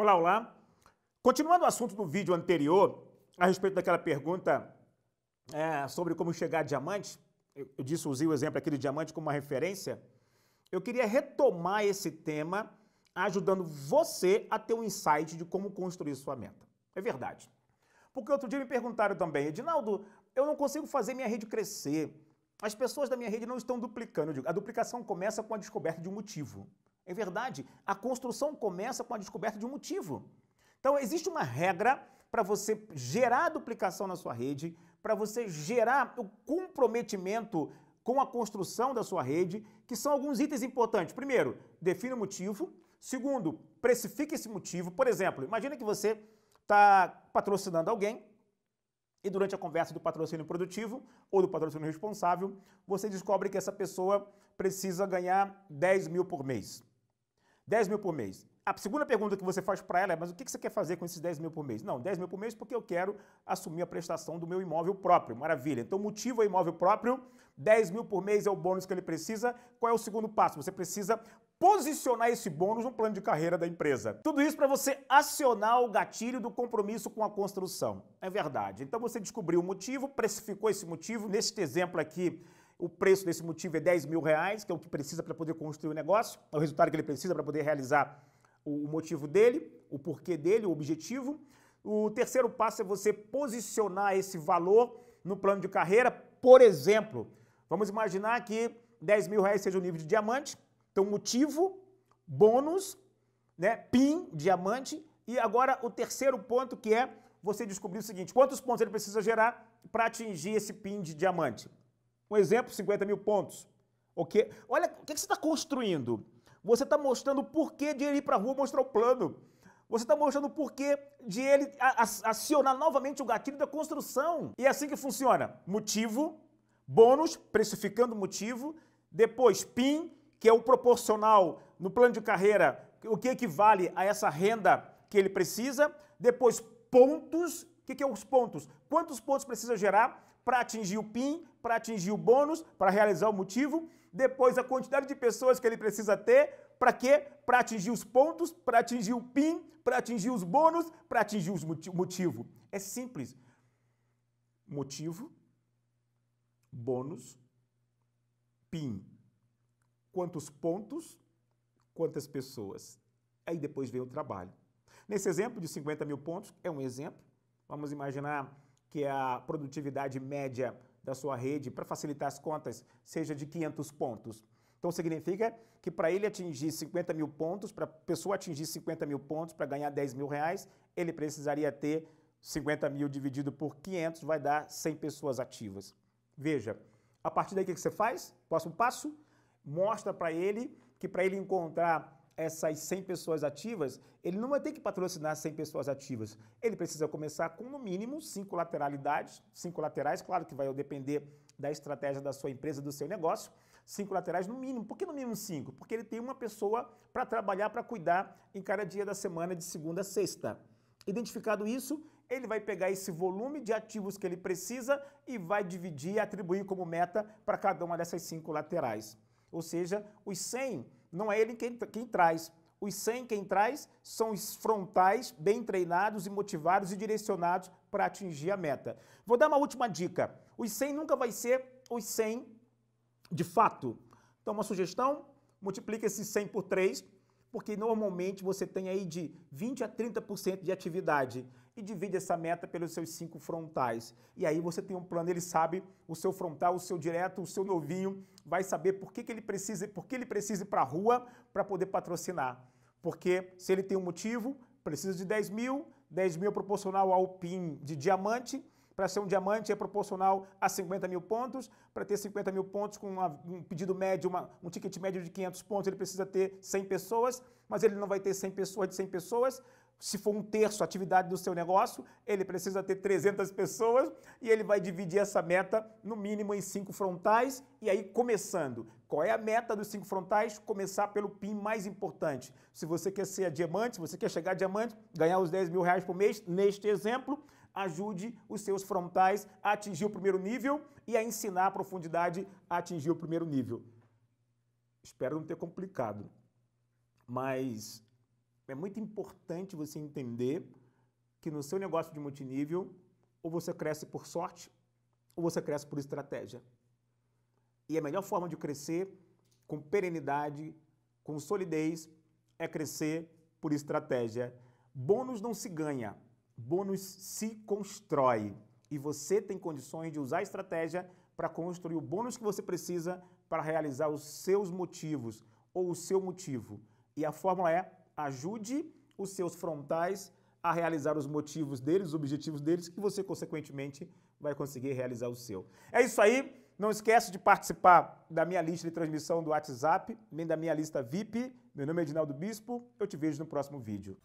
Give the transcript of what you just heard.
Olá, olá. Continuando o assunto do vídeo anterior, a respeito daquela pergunta sobre como chegar a diamante, usei o exemplo aqui do diamante como uma referência, eu queria retomar esse tema ajudando você a ter um insight de como construir sua meta. É verdade. Porque outro dia me perguntaram também, Edinaldo, eu não consigo fazer minha rede crescer. As pessoas da minha rede não estão duplicando. Eu digo, a duplicação começa com a descoberta de um motivo. É verdade, a construção começa com a descoberta de um motivo. Então, existe uma regra para você gerar a duplicação na sua rede, para você gerar o comprometimento com a construção da sua rede, que são alguns itens importantes. Primeiro, define o motivo. Segundo, precifique esse motivo. Por exemplo, imagina que você está patrocinando alguém e durante a conversa do patrocínio produtivo ou do patrocínio responsável, você descobre que essa pessoa precisa ganhar 10 mil por mês. 10 mil por mês. A segunda pergunta que você faz para ela é, mas o que você quer fazer com esses 10 mil por mês? Não, 10 mil por mês porque eu quero assumir a prestação do meu imóvel próprio. Maravilha. Então, motivo é imóvel próprio, 10 mil por mês é o bônus que ele precisa. Qual é o segundo passo? Você precisa posicionar esse bônus no plano de carreira da empresa. Tudo isso para você acionar o gatilho do compromisso com a construção. É verdade. Então, você descobriu o motivo, precificou esse motivo. Neste exemplo aqui, o preço desse motivo é 10 mil reais, que é o que precisa para poder construir o negócio, é o resultado que ele precisa para poder realizar o motivo dele, o porquê dele, o objetivo. O terceiro passo é você posicionar esse valor no plano de carreira. Por exemplo, vamos imaginar que 10 mil reais seja o nível de diamante, então motivo, bônus, né, PIN, diamante, e agora o terceiro ponto que é você descobrir o seguinte, quantos pontos ele precisa gerar para atingir esse PIN de diamante? Um exemplo, 50 mil pontos. Okay? Olha, o que você está construindo? Você está mostrando o porquê de ele ir para a rua mostrar o plano. Você está mostrando o porquê de ele acionar novamente o gatilho da construção. E é assim que funciona. Motivo, bônus, precificando o motivo. Depois, PIN, que é o proporcional no plano de carreira, o que equivale a essa renda que ele precisa. Depois, pontos. O que é os pontos? Quantos pontos precisa gerar para atingir o PIN, para atingir o bônus, para realizar o motivo. Depois, a quantidade de pessoas que ele precisa ter. Para quê? Para atingir os pontos, para atingir o PIN, para atingir os bônus, para atingir o motivo. É simples. Motivo, bônus, PIN. Quantos pontos, quantas pessoas. Aí depois vem o trabalho. Nesse exemplo de 50 mil pontos, é um exemplo. Vamos imaginar que a produtividade média da sua rede, para facilitar as contas, seja de 500 pontos. Então, significa que para ele atingir 50 mil pontos, para a pessoa atingir 50 mil pontos, para ganhar 10 mil reais, ele precisaria ter 50 mil dividido por 500, vai dar 100 pessoas ativas. Veja, a partir daí o que você faz? Próximo passo, mostra para ele que para ele encontrar essas 100 pessoas ativas, ele não vai ter que patrocinar 100 pessoas ativas. Ele precisa começar com, no mínimo, 5 lateralidades, 5 laterais, claro que vai depender da estratégia da sua empresa, do seu negócio, 5 laterais no mínimo. Por que no mínimo 5? Porque ele tem uma pessoa para trabalhar, para cuidar em cada dia da semana, de segunda a sexta. Identificado isso, ele vai pegar esse volume de ativos que ele precisa e vai dividir e atribuir como meta para cada uma dessas 5 laterais. Ou seja, os 100 não é ele quem traz. Os 100 quem traz são os frontais bem treinados e motivados e direcionados para atingir a meta. Vou dar uma última dica. Os 100 nunca vai ser os 100 de fato. Então, uma sugestão, multiplica esse 100 por 3, porque normalmente você tem aí de 20 a 30% de atividade e divide essa meta pelos seus 5 frontais. E aí você tem um plano, ele sabe o seu frontal, o seu direto, o seu novinho, vai saber por que ele precisa ir para a rua para poder patrocinar. Porque se ele tem um motivo, precisa de 10 mil é proporcional ao PIN de diamante. Para ser um diamante é proporcional a 50 mil pontos. Para ter 50 mil pontos com um pedido médio, um ticket médio de 500 pontos, ele precisa ter 100 pessoas, mas ele não vai ter 100 pessoas de 100 pessoas. Se for um terço a atividade do seu negócio, ele precisa ter 300 pessoas e ele vai dividir essa meta no mínimo em 5 frontais. E aí, começando, qual é a meta dos 5 frontais? Começar pelo PIN mais importante. Se você quer ser a diamante, se você quer chegar a diamante, ganhar os 10 mil reais por mês, neste exemplo, ajude os seus frontais a atingir o primeiro nível e a ensinar a profundidade a atingir o primeiro nível. Espero não ter complicado, mas É muito importante você entender que no seu negócio de multinível, ou você cresce por sorte, ou você cresce por estratégia. E a melhor forma de crescer com perenidade, com solidez, é crescer por estratégia. Bônus não se ganha, bônus se constrói. E você tem condições de usar a estratégia para construir o bônus que você precisa para realizar os seus motivos ou o seu motivo. E a fórmula é: ajude os seus frontais a realizar os motivos deles, os objetivos deles, que você, consequentemente, vai conseguir realizar o seu. É isso aí. Não esquece de participar da minha lista de transmissão do WhatsApp, nem da minha lista VIP. Meu nome é Edinaldo Bispo. Eu te vejo no próximo vídeo.